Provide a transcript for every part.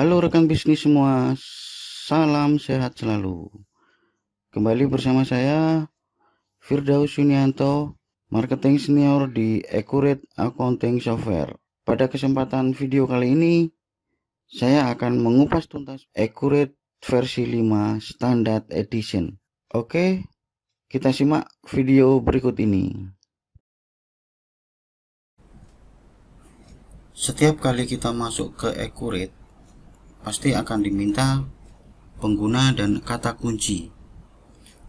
Halo rekan bisnis semua, salam sehat selalu. Kembali bersama saya, Firdaus Yunianto, Marketing Senior di Accurate Accounting Software. Pada kesempatan video kali ini, saya akan mengupas tuntas Accurate versi 5 Standard Edition. Oke, kita simak video berikut ini. Setiap kali kita masuk ke Accurate, pasti akan diminta pengguna dan kata kunci.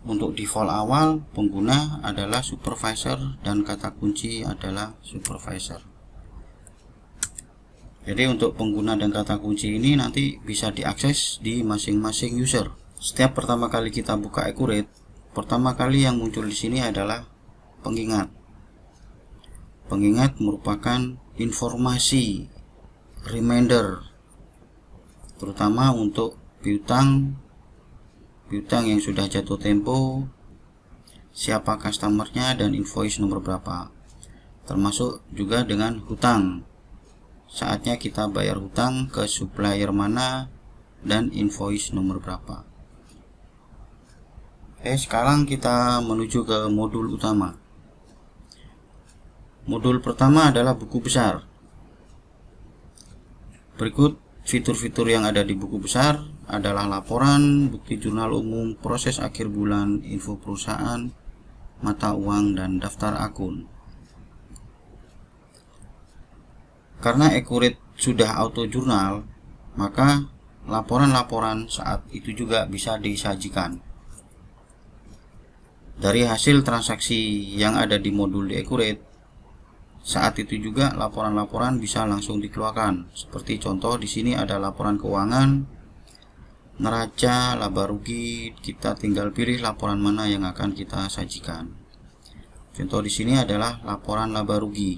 Untuk default awal, pengguna adalah supervisor dan kata kunci adalah supervisor. Jadi untuk pengguna dan kata kunci ini nanti bisa diakses di masing-masing user. Setiap pertama kali kita buka Accurate, pertama kali yang muncul di sini adalah pengingat. Pengingat merupakan informasi, reminder, terutama untuk piutang yang sudah jatuh tempo, siapa customernya, dan invoice nomor berapa. Termasuk juga dengan hutang, saatnya kita bayar hutang ke supplier mana dan invoice nomor berapa. Oke, sekarang kita menuju ke modul utama. Modul pertama adalah buku besar. Berikut fitur-fitur yang ada di buku besar adalah laporan, bukti jurnal umum, proses akhir bulan, info perusahaan, mata uang, dan daftar akun. Karena Accurate sudah auto jurnal, maka laporan-laporan saat itu juga bisa disajikan. Dari hasil transaksi yang ada di modul di Accurate, saat itu juga laporan-laporan bisa langsung dikeluarkan. Seperti contoh di sini ada laporan keuangan, neraca, laba rugi, kita tinggal pilih laporan mana yang akan kita sajikan. Contoh di sini adalah laporan laba rugi.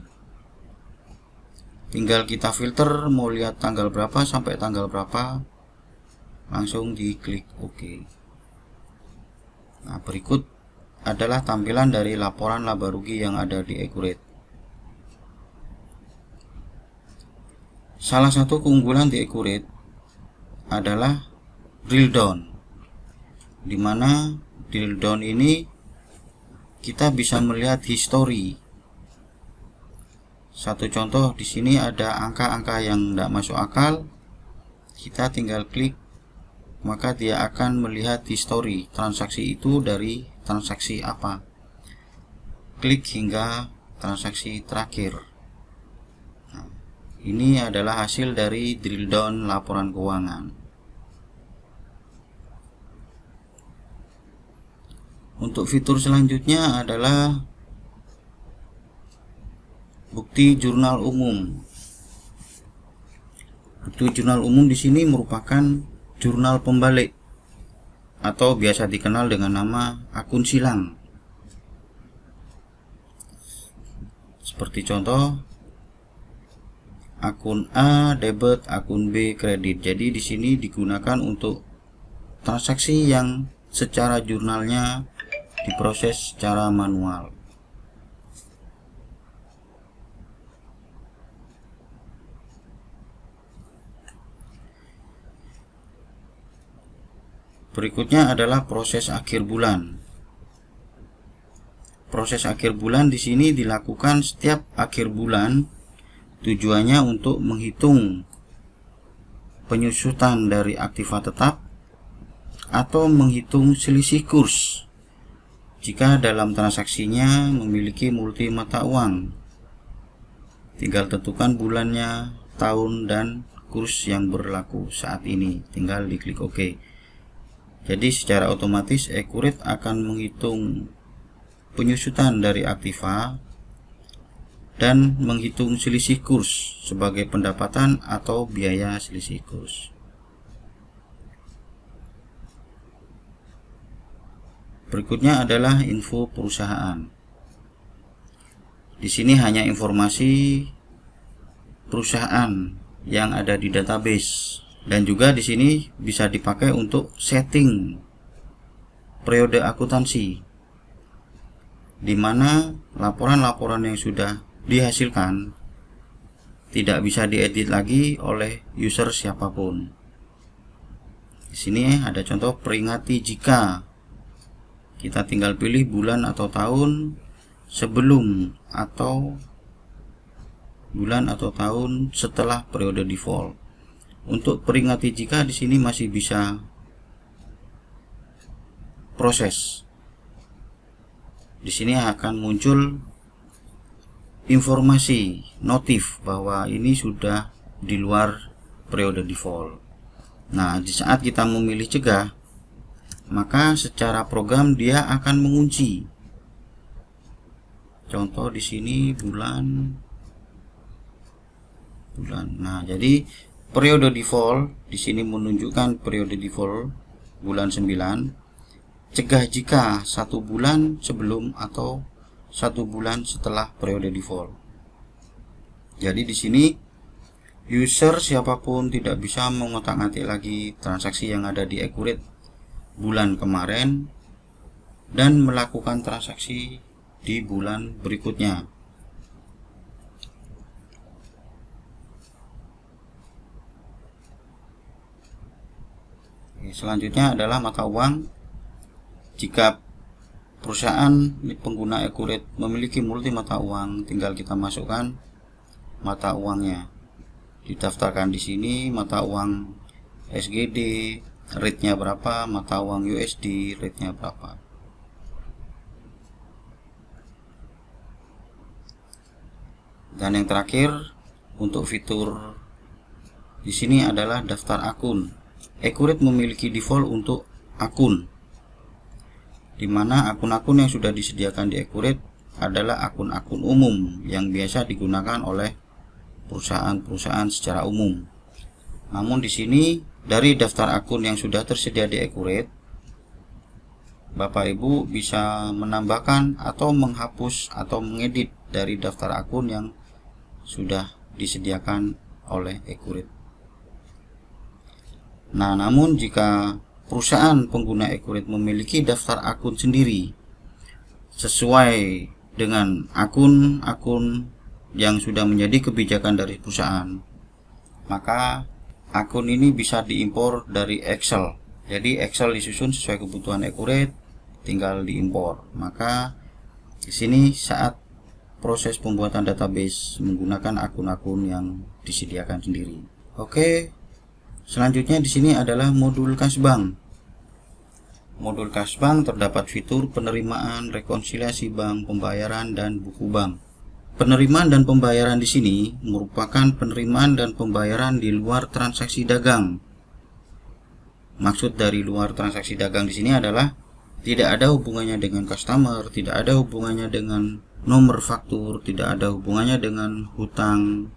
Tinggal kita filter mau lihat tanggal berapa sampai tanggal berapa, langsung diklik OK. Nah, berikut adalah tampilan dari laporan laba rugi yang ada di Accurate. Salah satu keunggulan di Accurate adalah drill down, di mana drill down ini kita bisa melihat history. Satu contoh di sini ada angka-angka yang tidak masuk akal, kita tinggal klik, maka dia akan melihat history transaksi itu dari transaksi apa. Klik hingga transaksi terakhir. Ini adalah hasil dari drill down laporan keuangan. Untuk fitur selanjutnya adalah bukti jurnal umum. Bukti jurnal umum di sini merupakan jurnal pembalik atau biasa dikenal dengan nama akun silang. Seperti contoh, akun A debit, akun B kredit. Jadi di sini digunakan untuk transaksi yang secara jurnalnya diproses secara manual. Berikutnya adalah proses akhir bulan. Proses akhir bulan di sini dilakukan setiap akhir bulan. Tujuannya untuk menghitung penyusutan dari aktiva tetap atau menghitung selisih kurs jika dalam transaksinya memiliki multi mata uang. Tinggal tentukan bulannya, tahun, dan kurs yang berlaku saat ini. Tinggal diklik OK. Jadi secara otomatis Accurate akan menghitung penyusutan dari aktiva dan menghitung selisih kurs sebagai pendapatan atau biaya selisih kurs. Berikutnya adalah info perusahaan. Di sini hanya informasi perusahaan yang ada di database, dan juga di sini bisa dipakai untuk setting periode akuntansi, di mana laporan-laporan yang sudah dihasilkan tidak bisa diedit lagi oleh user siapapun. sini ada contoh peringati jika. Kita tinggal pilih bulan atau tahun sebelum atau bulan atau tahun setelah periode default. Untuk peringati jika di sini masih bisa proses. Di sini akan muncul informasi notif bahwa ini sudah di luar periode default. Nah, di saat kita memilih cegah, maka secara program dia akan mengunci. Contoh di sini bulan. Nah, jadi periode default di sini menunjukkan periode default bulan 9. Cegah jika 1 bulan sebelum atau 1 bulan setelah periode default. Jadi di sini user siapapun tidak bisa mengotak-atik lagi transaksi yang ada di Accurate bulan kemarin dan melakukan transaksi di bulan berikutnya. Selanjutnya adalah mata uang. Jika perusahaan pengguna Accurate memiliki multi mata uang, tinggal kita masukkan mata uangnya. Didaftarkan di sini mata uang SGD, rate-nya berapa, mata uang USD, rate-nya berapa. Dan yang terakhir untuk fitur di sini adalah daftar akun. Accurate memiliki default untuk akun, di mana akun-akun yang sudah disediakan di Accurate adalah akun-akun umum yang biasa digunakan oleh perusahaan-perusahaan secara umum. Namun di sini dari daftar akun yang sudah tersedia di Accurate, Bapak Ibu bisa menambahkan atau menghapus atau mengedit dari daftar akun yang sudah disediakan oleh Accurate. Nah, namun jika perusahaan pengguna Accurate memiliki daftar akun sendiri sesuai dengan akun-akun yang sudah menjadi kebijakan dari perusahaan, maka akun ini bisa diimpor dari Excel. Jadi Excel disusun sesuai kebutuhan Accurate, tinggal diimpor. Maka di sini saat proses pembuatan database menggunakan akun-akun yang disediakan sendiri. Oke. Selanjutnya di sini adalah modul kas bank. Modul kas bank terdapat fitur penerimaan, rekonsiliasi bank, pembayaran, dan buku bank. Penerimaan dan pembayaran di sini merupakan penerimaan dan pembayaran di luar transaksi dagang. Maksud dari luar transaksi dagang di sini adalah tidak ada hubungannya dengan customer, tidak ada hubungannya dengan nomor faktur, tidak ada hubungannya dengan hutang,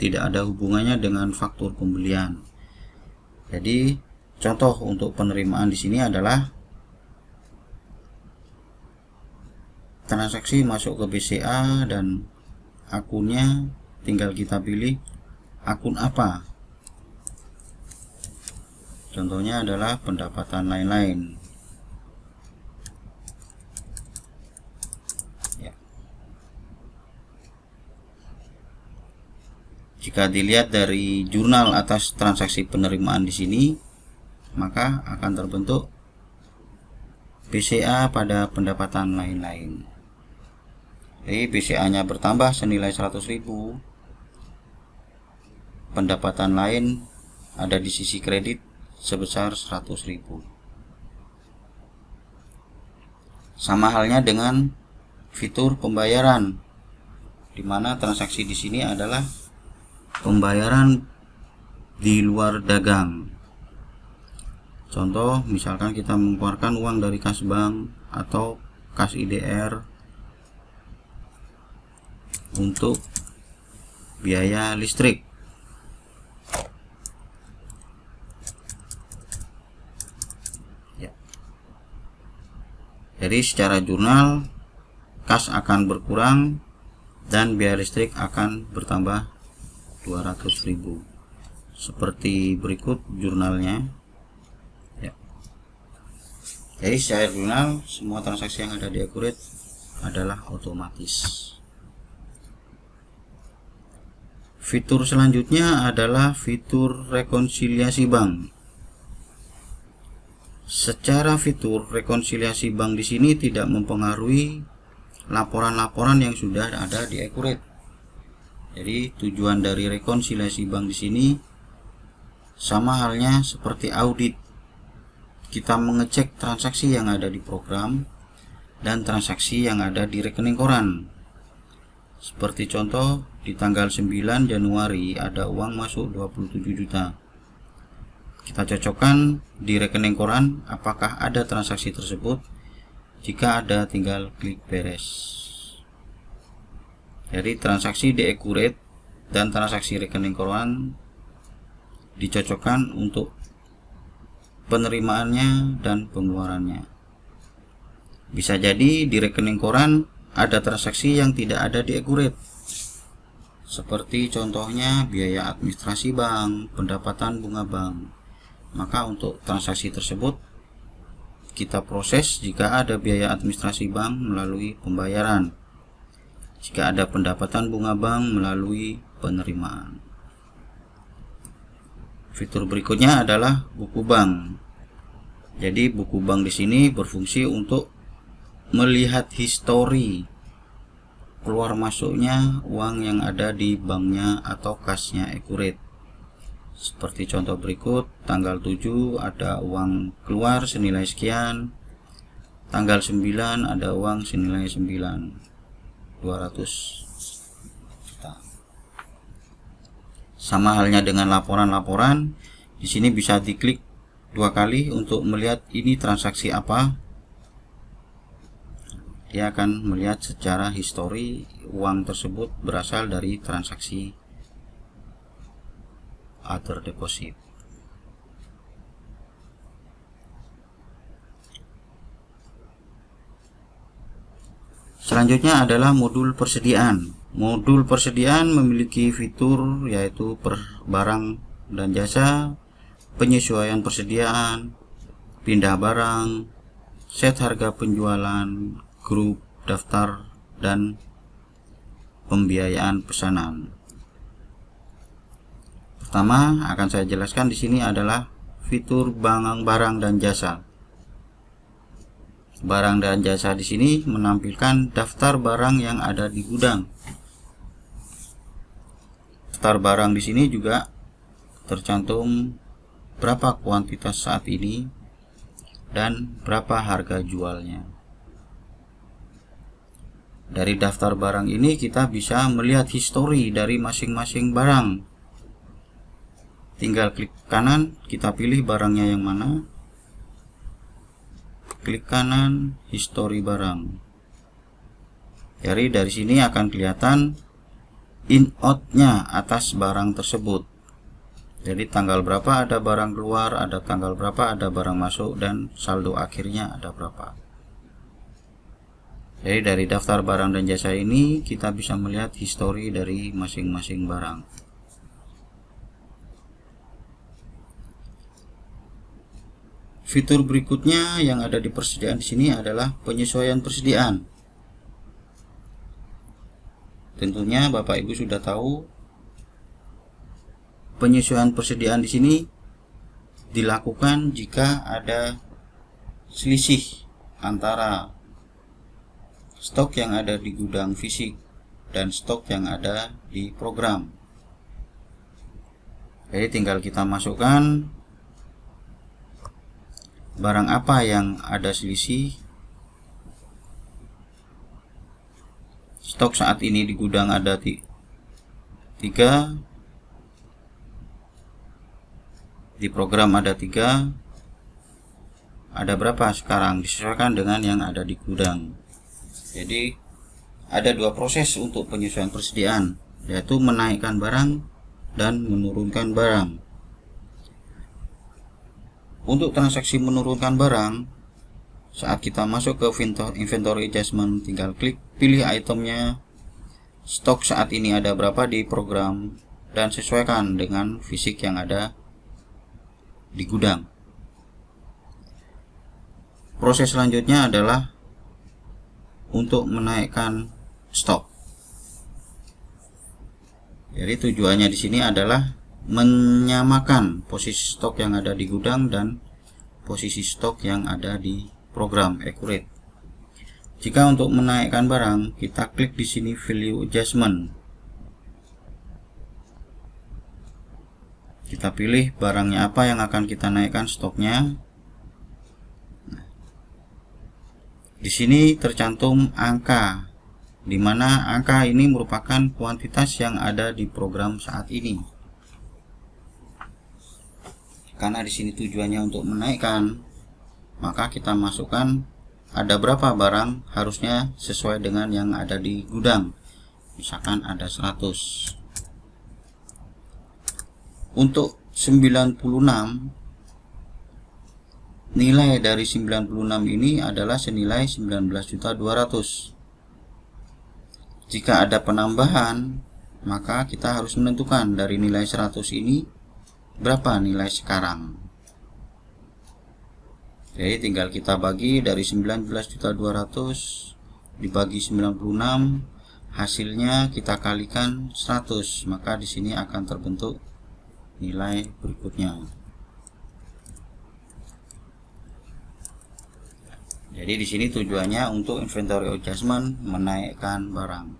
tidak ada hubungannya dengan faktur pembelian. Jadi contoh untuk penerimaan di sini adalah transaksi masuk ke BCA dan akunnya tinggal kita pilih akun apa. Contohnya adalah pendapatan lain-lain. Ya. Jika dilihat dari jurnal atas transaksi penerimaan di sini, maka akan terbentuk BCA pada pendapatan lain-lain. Jadi BCA-nya bertambah senilai 100.000. Pendapatan lain ada di sisi kredit sebesar 100.000. Sama halnya dengan fitur pembayaran, di mana transaksi di sini adalah pembayaran di luar dagang. Contoh, misalkan kita mengeluarkan uang dari kas bank atau kas IDR untuk biaya listrik. Ya. Jadi secara jurnal kas akan berkurang dan biaya listrik akan bertambah 200.000. Seperti berikut jurnalnya. Ya. Jadi secara jurnal semua transaksi yang ada di Accurate adalah otomatis. Fitur selanjutnya adalah fitur rekonsiliasi bank. Secara fitur, rekonsiliasi bank di sini tidak mempengaruhi laporan-laporan yang sudah ada di Accurate. Jadi tujuan dari rekonsiliasi bank di sini sama halnya seperti audit. Kita mengecek transaksi yang ada di program dan transaksi yang ada di rekening koran. Seperti contoh, di tanggal 9 Januari ada uang masuk 27 juta. Kita cocokkan di rekening koran apakah ada transaksi tersebut. Jika ada, tinggal klik beres. Jadi transaksi di Accurate dan transaksi rekening koran dicocokkan untuk penerimaannya dan pengeluarannya. Bisa jadi di rekening koran ada transaksi yang tidak ada di Accurate, seperti contohnya biaya administrasi bank, pendapatan bunga bank. Maka untuk transaksi tersebut kita proses jika ada biaya administrasi bank melalui pembayaran, jika ada pendapatan bunga bank melalui penerimaan. Fitur berikutnya adalah buku bank. Jadi buku bank di sini berfungsi untuk melihat histori keluar masuknya uang yang ada di banknya atau kasnya Accurate. Seperti contoh berikut, tanggal 7 ada uang keluar senilai sekian, tanggal 9 ada uang senilai 200 juta. Sama halnya dengan laporan-laporan, di sini bisa diklik 2 kali untuk melihat ini transaksi apa. Dia akan melihat secara histori uang tersebut berasal dari transaksi other deposit. Selanjutnya adalah modul persediaan. Modul persediaan memiliki fitur yaitu per barang dan jasa, penyesuaian persediaan, pindah barang, set harga penjualan, grup, daftar, dan pembiayaan pesanan. Pertama akan saya jelaskan di sini adalah fitur barang dan jasa. Barang dan jasa di sini menampilkan daftar barang yang ada di gudang. Daftar barang di sini juga tercantum berapa kuantitas saat ini dan berapa harga jualnya. Dari daftar barang ini kita bisa melihat histori dari masing-masing barang. Tinggal klik kanan, kita pilih barangnya yang mana. Klik kanan, histori barang. Jadi dari sini akan kelihatan in-out-nya atas barang tersebut. Jadi tanggal berapa ada barang keluar, ada tanggal berapa ada barang masuk, dan saldo akhirnya ada berapa. Jadi dari daftar barang dan jasa ini kita bisa melihat histori dari masing-masing barang. Fitur berikutnya yang ada di persediaan di sini adalah penyesuaian persediaan. Tentunya Bapak Ibu sudah tahu penyesuaian persediaan di sini dilakukan jika ada selisih antara stok yang ada di gudang fisik dan stok yang ada di program. Jadi tinggal kita masukkan barang apa yang ada selisih. Stok saat ini di gudang ada 3, di program ada 3. Ada berapa sekarang disesuaikan dengan yang ada di gudang. Jadi ada 2 proses untuk penyesuaian persediaan, yaitu menaikkan barang dan menurunkan barang. Untuk transaksi menurunkan barang, saat kita masuk ke inventory adjustment, tinggal klik pilih itemnya, stok saat ini ada berapa di program, dan sesuaikan dengan fisik yang ada di gudang. Proses selanjutnya adalah untuk menaikkan stok. Jadi tujuannya di sini adalah menyamakan posisi stok yang ada di gudang dan posisi stok yang ada di program Accurate. Jika untuk menaikkan barang, kita klik di sini Value Adjustment. Kita pilih barangnya apa yang akan kita naikkan stoknya. Di sini tercantum angka, di mana angka ini merupakan kuantitas yang ada di program saat ini. Karena di sini tujuannya untuk menaikkan, maka kita masukkan ada berapa barang harusnya sesuai dengan yang ada di gudang. Misalkan ada 100. Untuk 96, nilai dari 96 ini adalah senilai 19.200.000. Jika ada penambahan, maka kita harus menentukan dari nilai 100 ini berapa nilai sekarang. Jadi tinggal kita bagi dari 19.200.000 dibagi 96, hasilnya kita kalikan 100, maka di sini akan terbentuk nilai berikutnya. Jadi di sini tujuannya untuk inventory adjustment, menaikkan barang.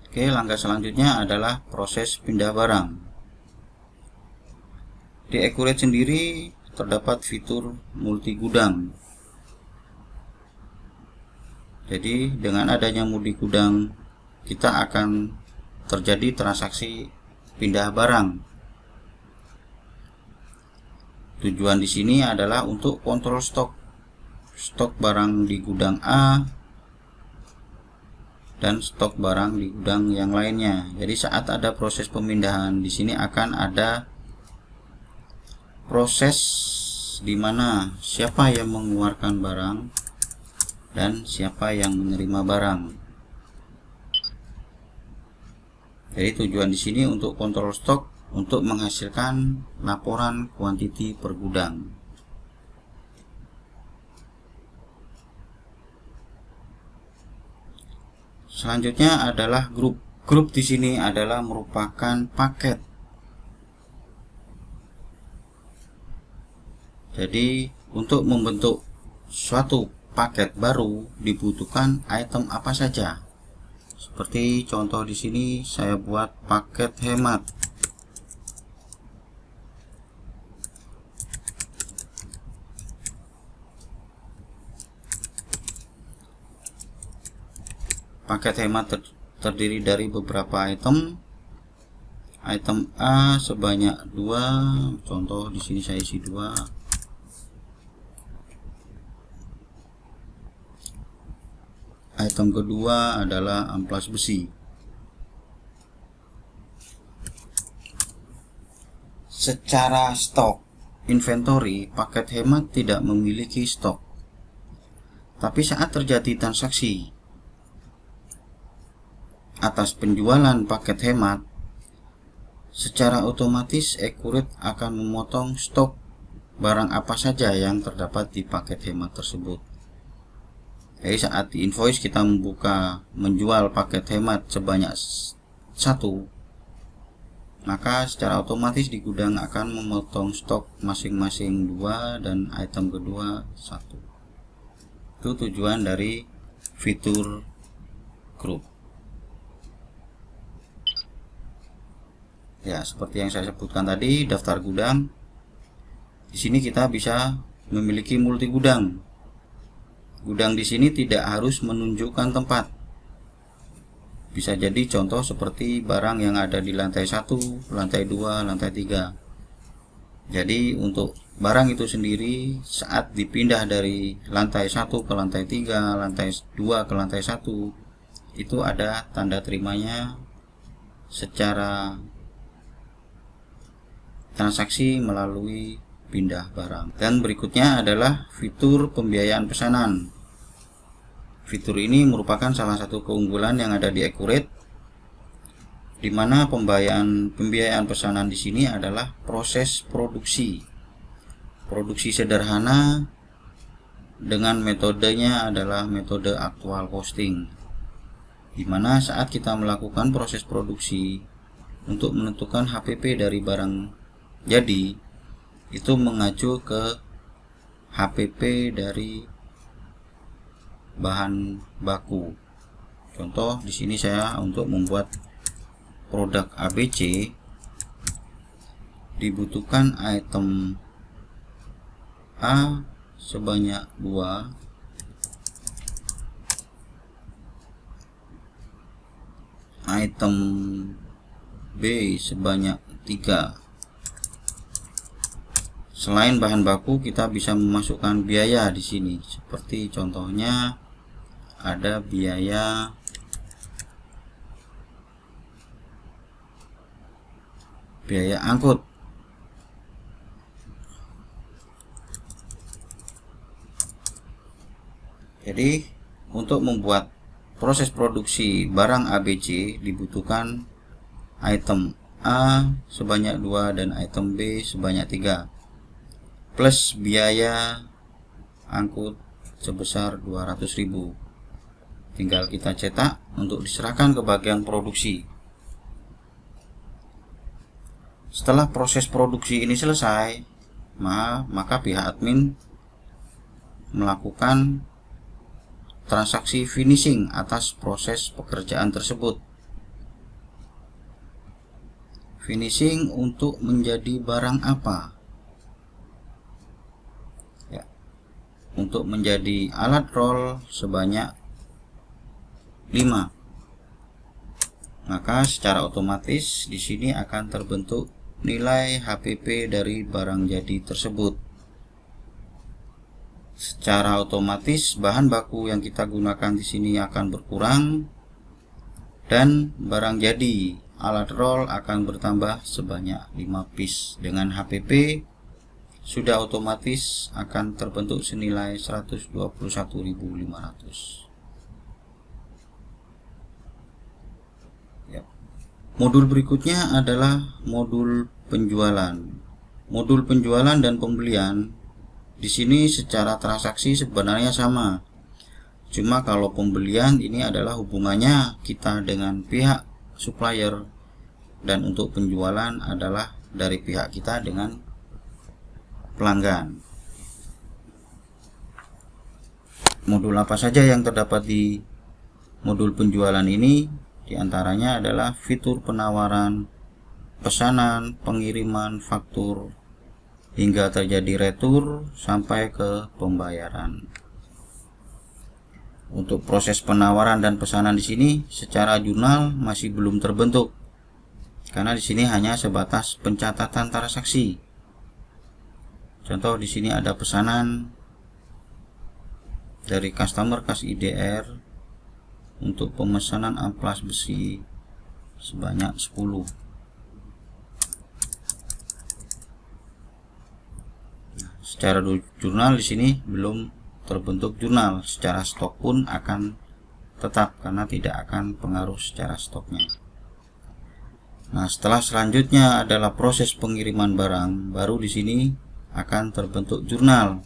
Oke, langkah selanjutnya adalah proses pindah barang. Di Accurate sendiri terdapat fitur multi gudang. Jadi dengan adanya multi gudang, kita akan terjadi transaksi pindah barang. Tujuan di sini adalah untuk kontrol stok barang di gudang A dan stok barang di gudang yang lainnya. Jadi saat ada proses pemindahan, di sini akan ada proses di mana siapa yang mengeluarkan barang dan siapa yang menerima barang. Jadi tujuan di sini untuk kontrol stok, untuk menghasilkan laporan kuantiti per gudang. Selanjutnya adalah grup. Grup di sini adalah merupakan paket. Jadi untuk membentuk suatu paket baru dibutuhkan item apa saja. Seperti contoh di sini saya buat paket hemat. Paket hemat terdiri dari beberapa item. Item A sebanyak 2, contoh di sini saya isi 2. Item kedua adalah amplas besi. Secara stok inventory, paket hemat tidak memiliki stok. Tapi saat terjadi transaksi atas penjualan paket hemat, secara otomatis Accurate akan memotong stok barang apa saja yang terdapat di paket hemat tersebut. Jadi saat di invoice kita menjual paket hemat sebanyak 1, maka secara otomatis di gudang akan memotong stok masing-masing 2 dan item kedua 1. Itu tujuan dari fitur group. Ya, seperti yang saya sebutkan tadi, daftar gudang. Di sini kita bisa memiliki multi gudang. Gudang di sini tidak harus menunjukkan tempat. Bisa jadi contoh seperti barang yang ada di lantai 1, lantai 2, lantai 3. Jadi untuk barang itu sendiri saat dipindah dari lantai 1 ke lantai 3, lantai 2 ke lantai 1, itu ada tanda terimanya secara transaksi melalui pindah barang. Dan berikutnya adalah fitur pembiayaan pesanan. Fitur ini merupakan salah satu keunggulan yang ada di Accurate, di mana pembiayaan pesanan di sini adalah proses produksi. Produksi sederhana dengan metodenya adalah metode actual costing, di mana saat kita melakukan proses produksi, untuk menentukan HPP dari barang jadi itu mengacu ke HPP dari bahan baku. Contoh di sini saya untuk membuat produk ABC dibutuhkan item A sebanyak 2, item B sebanyak 3. Selain bahan baku, kita bisa memasukkan biaya di sini. Seperti contohnya ada biaya angkut. Jadi untuk membuat proses produksi barang ABC dibutuhkan item A sebanyak 2 dan item B sebanyak 3 plus biaya angkut sebesar 200.000. Tinggal kita cetak untuk diserahkan ke bagian produksi. Setelah proses produksi ini selesai, maka pihak admin melakukan transaksi finishing atas proses pekerjaan tersebut. Finishing untuk menjadi barang apa? Ya, untuk menjadi alat roll sebanyak 5. Maka secara otomatis di sini akan terbentuk nilai HPP dari barang jadi tersebut. Secara otomatis bahan baku yang kita gunakan di sini akan berkurang dan barang jadi alat roll akan bertambah sebanyak 5 piece. Dengan HPP sudah otomatis akan terbentuk senilai 121.500. Modul berikutnya adalah modul penjualan. Modul penjualan dan pembelian di sini secara transaksi sebenarnya sama. Cuma kalau pembelian ini adalah hubungannya kita dengan pihak supplier dan untuk penjualan adalah dari pihak kita dengan pelanggan. Modul apa saja yang terdapat di modul penjualan ini? Di antaranya adalah fitur penawaran, pesanan, pengiriman, faktur, hingga terjadi retur sampai ke pembayaran. Untuk proses penawaran dan pesanan di sini secara jurnal masih belum terbentuk, karena di sini hanya sebatas pencatatan transaksi. Contoh di sini ada pesanan dari customer Kas IDR untuk pemesanan amplas besi sebanyak 10. Secara jurnal di sini belum terbentuk jurnal. Secara stok pun akan tetap karena tidak akan pengaruh secara stoknya. Nah, setelah selanjutnya adalah proses pengiriman barang, baru di sini akan terbentuk jurnal.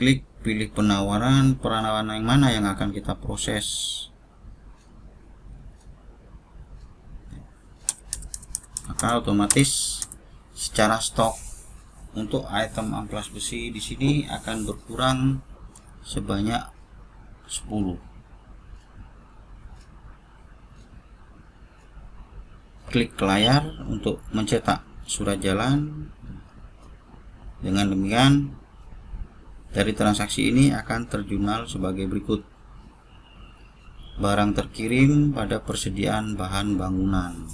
Klik pilih penawaran yang mana yang akan kita proses. Maka otomatis secara stok untuk item amplas besi di sini akan berkurang sebanyak 10. Klik ke layar untuk mencetak surat jalan. Dengan demikian dari transaksi ini akan terjurnal sebagai berikut. Barang terkirim pada persediaan bahan bangunan.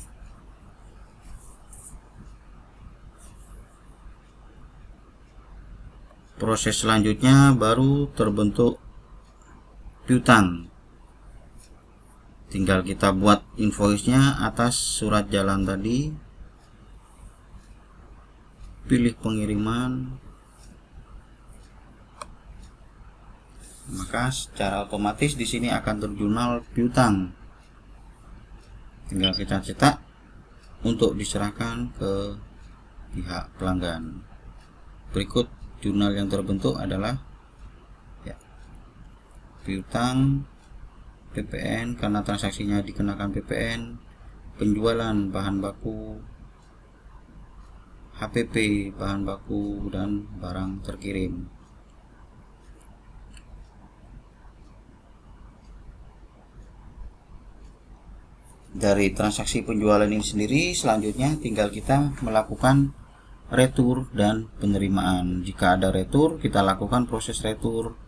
Proses selanjutnya baru terbentuk piutang. Tinggal kita buat invoice-nya atas surat jalan tadi. Pilih pengiriman. Maka secara otomatis di sini akan terjurnal piutang. Tinggal kita cetak untuk diserahkan ke pihak pelanggan. Berikut jurnal yang terbentuk adalah piutang PPN karena transaksinya dikenakan PPN, penjualan bahan baku, HPP bahan baku, dan barang terkirim. Dari transaksi penjualan ini sendiri, selanjutnya tinggal kita melakukan retur dan penerimaan. Jika ada retur, kita lakukan proses retur.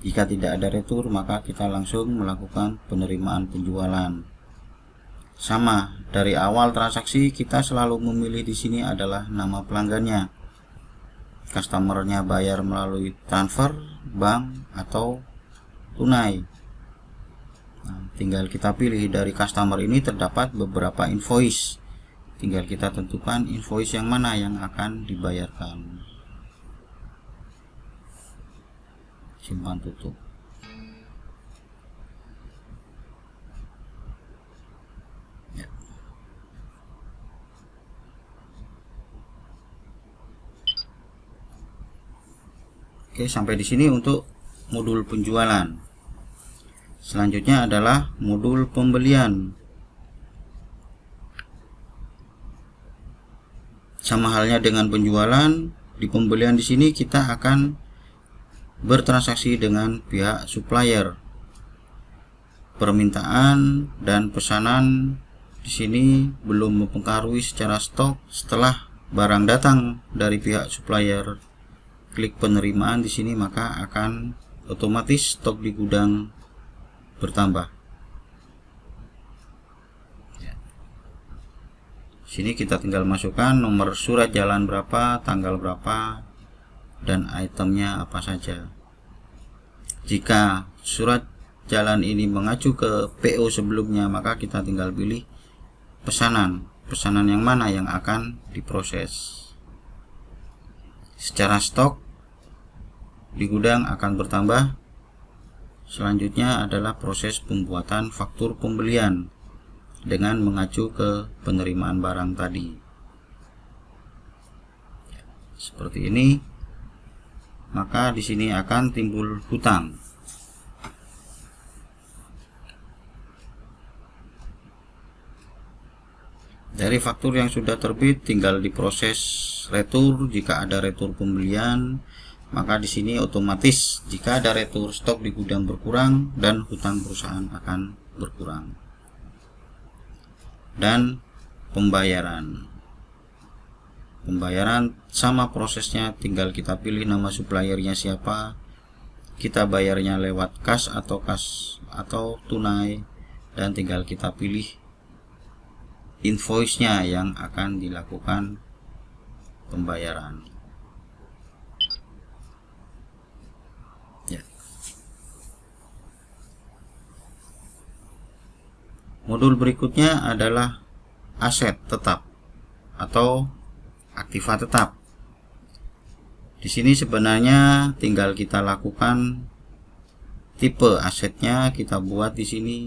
Jika tidak ada retur, maka kita langsung melakukan penerimaan penjualan. Sama, dari awal transaksi kita selalu memilih di sini adalah nama pelanggannya. Customernya bayar melalui transfer, bank, atau tunai. Nah, tinggal kita pilih. Dari customer ini terdapat beberapa invoice. Tinggal kita tentukan invoice yang mana yang akan dibayarkan. Simpan tutup. Ya. Oke, sampai di sini untuk modul penjualan. Selanjutnya adalah modul pembelian. Sama halnya dengan penjualan, di pembelian di sini kita akan bertransaksi dengan pihak supplier. Permintaan dan pesanan di sini belum mempengaruhi secara stok. Setelah barang datang dari pihak supplier, klik penerimaan di sini, maka akan otomatis stok di gudang bertambah. Sini kita tinggal masukkan nomor surat jalan berapa, tanggal berapa, dan itemnya apa saja. Jika surat jalan ini mengacu ke PO sebelumnya, maka kita tinggal pilih pesanan yang mana yang akan diproses. Secara stok di gudang akan bertambah. Selanjutnya adalah proses pembuatan faktur pembelian dengan mengacu ke penerimaan barang tadi. Seperti ini. Maka di sini akan timbul hutang. Dari faktur yang sudah terbit tinggal diproses retur. Jika ada retur pembelian, maka di sini otomatis jika ada retur, stok di gudang berkurang dan hutang perusahaan akan berkurang. Dan pembayaran sama prosesnya, tinggal kita pilih nama suppliernya siapa, kita bayarnya lewat cash atau tunai, dan tinggal kita pilih invoice-nya yang akan dilakukan pembayaran. Ya. Modul berikutnya adalah aset tetap atau aktiva tetap. Di sini sebenarnya tinggal kita lakukan tipe asetnya, kita buat di sini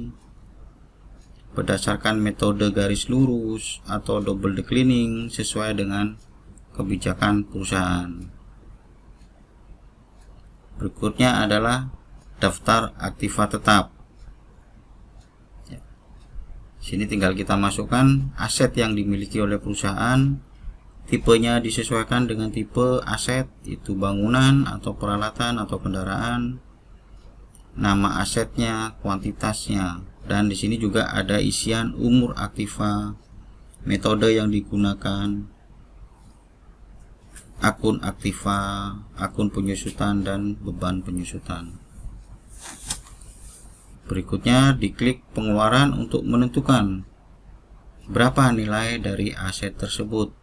berdasarkan metode garis lurus atau double declining sesuai dengan kebijakan perusahaan. Berikutnya adalah daftar aktiva tetap. Sini tinggal kita masukkan aset yang dimiliki oleh perusahaan. Tipenya disesuaikan dengan tipe aset, itu bangunan atau peralatan atau kendaraan, nama asetnya, kuantitasnya, dan di sini juga ada isian umur aktiva, metode yang digunakan, akun aktiva, akun penyusutan, dan beban penyusutan. Berikutnya diklik pengeluaran untuk menentukan berapa nilai dari aset tersebut.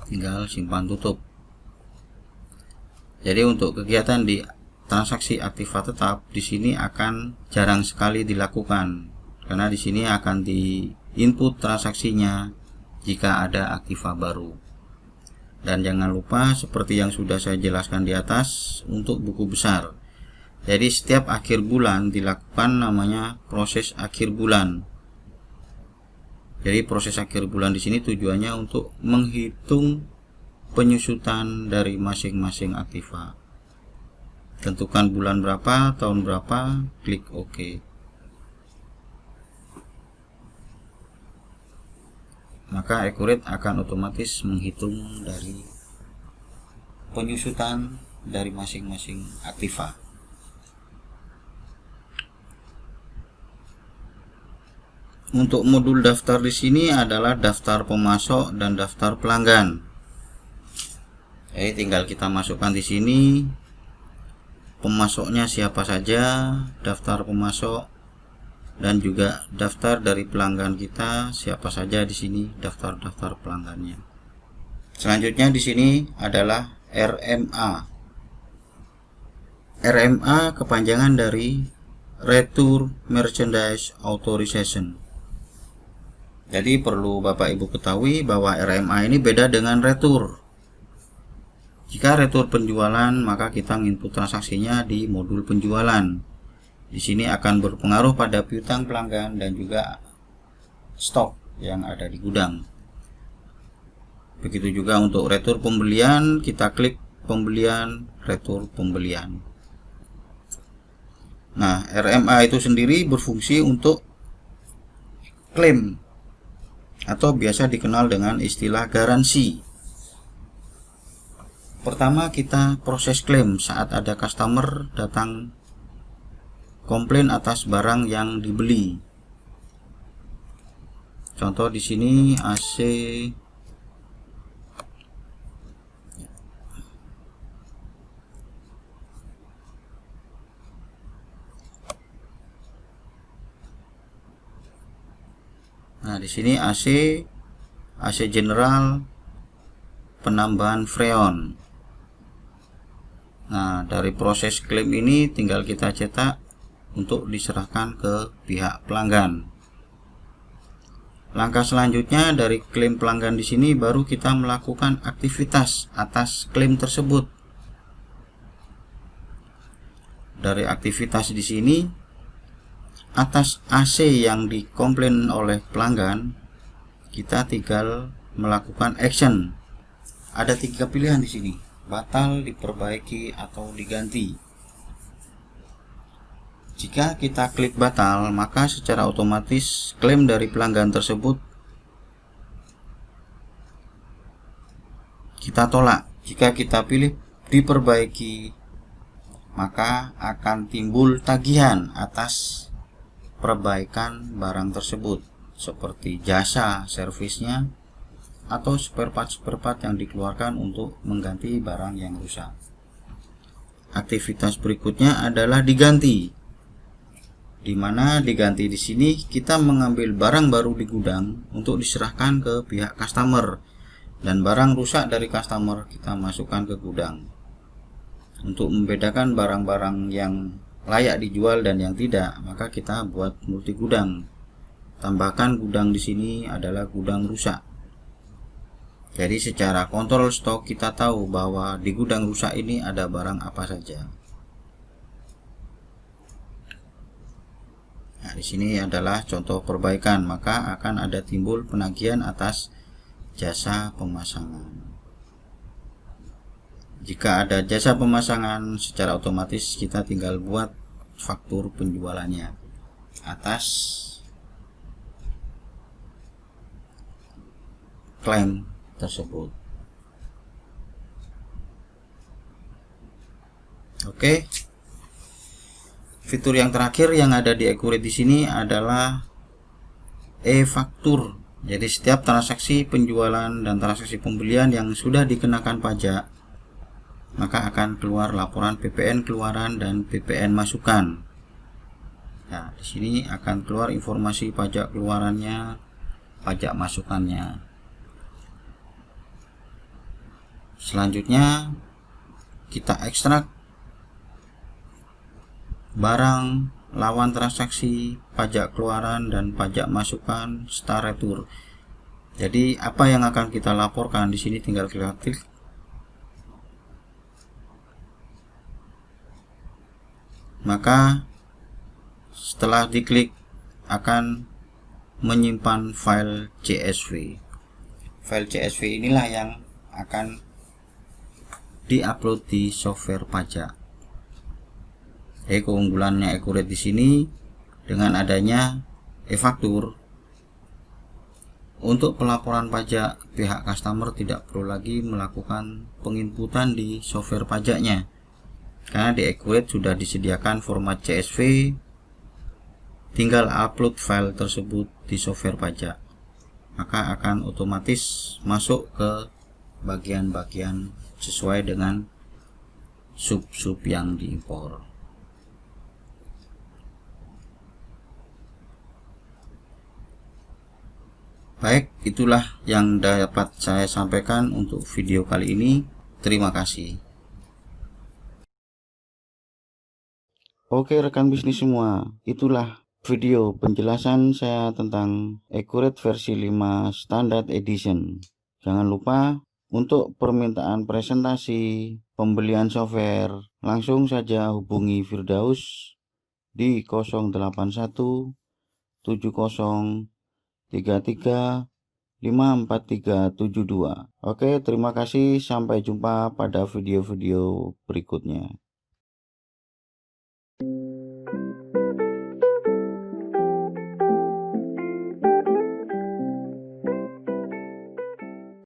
Tinggal simpan tutup. Jadi untuk kegiatan di transaksi aktiva tetap di sini akan jarang sekali dilakukan karena di sini akan di input transaksinya jika ada aktiva baru. Dan jangan lupa seperti yang sudah saya jelaskan di atas untuk buku besar. Jadi setiap akhir bulan dilakukan namanya proses akhir bulan. Jadi proses akhir bulan di sini tujuannya untuk menghitung penyusutan dari masing-masing aktiva. Tentukan bulan berapa, tahun berapa, klik OK. Maka Accurate akan otomatis menghitung dari penyusutan dari masing-masing aktiva. Untuk modul daftar di sini adalah daftar pemasok dan daftar pelanggan. Tinggal kita masukkan di sini pemasoknya siapa saja, daftar pemasok, dan juga daftar dari pelanggan kita siapa saja di sini, daftar-daftar pelanggannya. Selanjutnya di sini adalah RMA. RMA kepanjangan dari Return Merchandise Authorization. Jadi perlu Bapak Ibu ketahui bahwa RMA ini beda dengan retur. Jika retur penjualan, maka kita input transaksinya di modul penjualan. Di sini akan berpengaruh pada piutang pelanggan dan juga stok yang ada di gudang. Begitu juga untuk retur pembelian, kita klik pembelian, retur pembelian. Nah, RMA itu sendiri berfungsi untuk klaim atau biasa dikenal dengan istilah garansi. Pertama, kita proses klaim saat ada customer datang komplain atas barang yang dibeli. Contoh di sini AC Nah, di sini AC General penambahan freon. Nah, dari proses klaim ini tinggal kita cetak untuk diserahkan ke pihak pelanggan. Langkah selanjutnya dari klaim pelanggan di sini baru kita melakukan aktivitas atas klaim tersebut. Dari aktivitas di sini atas AC yang dikomplain oleh pelanggan, kita tinggal melakukan action. Ada 3 pilihan di sini: batal, diperbaiki, atau diganti. Jika kita klik batal, maka secara otomatis klaim dari pelanggan tersebut kita tolak. Jika kita pilih diperbaiki, maka akan timbul tagihan atas perbaikan barang tersebut, seperti jasa servisnya atau spare part yang dikeluarkan untuk mengganti barang yang rusak. Aktivitas berikutnya adalah diganti, di mana diganti di sini kita mengambil barang baru di gudang untuk diserahkan ke pihak customer, dan barang rusak dari customer kita masukkan ke gudang. Untuk membedakan barang-barang yang layak dijual dan yang tidak, maka kita buat multi gudang. Tambahkan gudang di sini adalah gudang rusak. Jadi secara kontrol stok kita tahu bahwa di gudang rusak ini ada barang apa saja. Nah, di sini adalah contoh perbaikan, maka akan ada timbul penagihan atas jasa pemasangan. Jika ada jasa pemasangan, secara otomatis kita tinggal buat faktur penjualannya atas klaim tersebut. Oke. Fitur yang terakhir yang ada di Accurate di sini adalah e-faktur. Jadi setiap transaksi penjualan dan transaksi pembelian yang sudah dikenakan pajak, maka akan keluar laporan PPN keluaran dan PPN masukan. Nah, di sini akan keluar informasi pajak keluarannya, pajak masukannya. Selanjutnya kita ekstrak barang, lawan transaksi, pajak keluaran, dan pajak masukan serta retur. Jadi apa yang akan kita laporkan di sini tinggal kita klik. Maka setelah diklik akan menyimpan file CSV. File CSV inilah yang akan diupload di software pajak. Keunggulannya Accurate di sini dengan adanya e-faktur, untuk pelaporan pajak pihak customer tidak perlu lagi melakukan penginputan di software pajaknya, karena di Accurate sudah disediakan format CSV, tinggal upload file tersebut di software pajak, maka akan otomatis masuk ke bagian-bagian sesuai dengan sub-sub yang diimpor. Baik, itulah yang dapat saya sampaikan untuk video kali ini. Terima kasih. Oke rekan bisnis semua, itulah video penjelasan saya tentang Accurate versi 5 Standard Edition. Jangan lupa untuk permintaan presentasi pembelian software, langsung saja hubungi Firdaus di 081 70 33 54372. Oke, terima kasih. Sampai jumpa pada video-video berikutnya.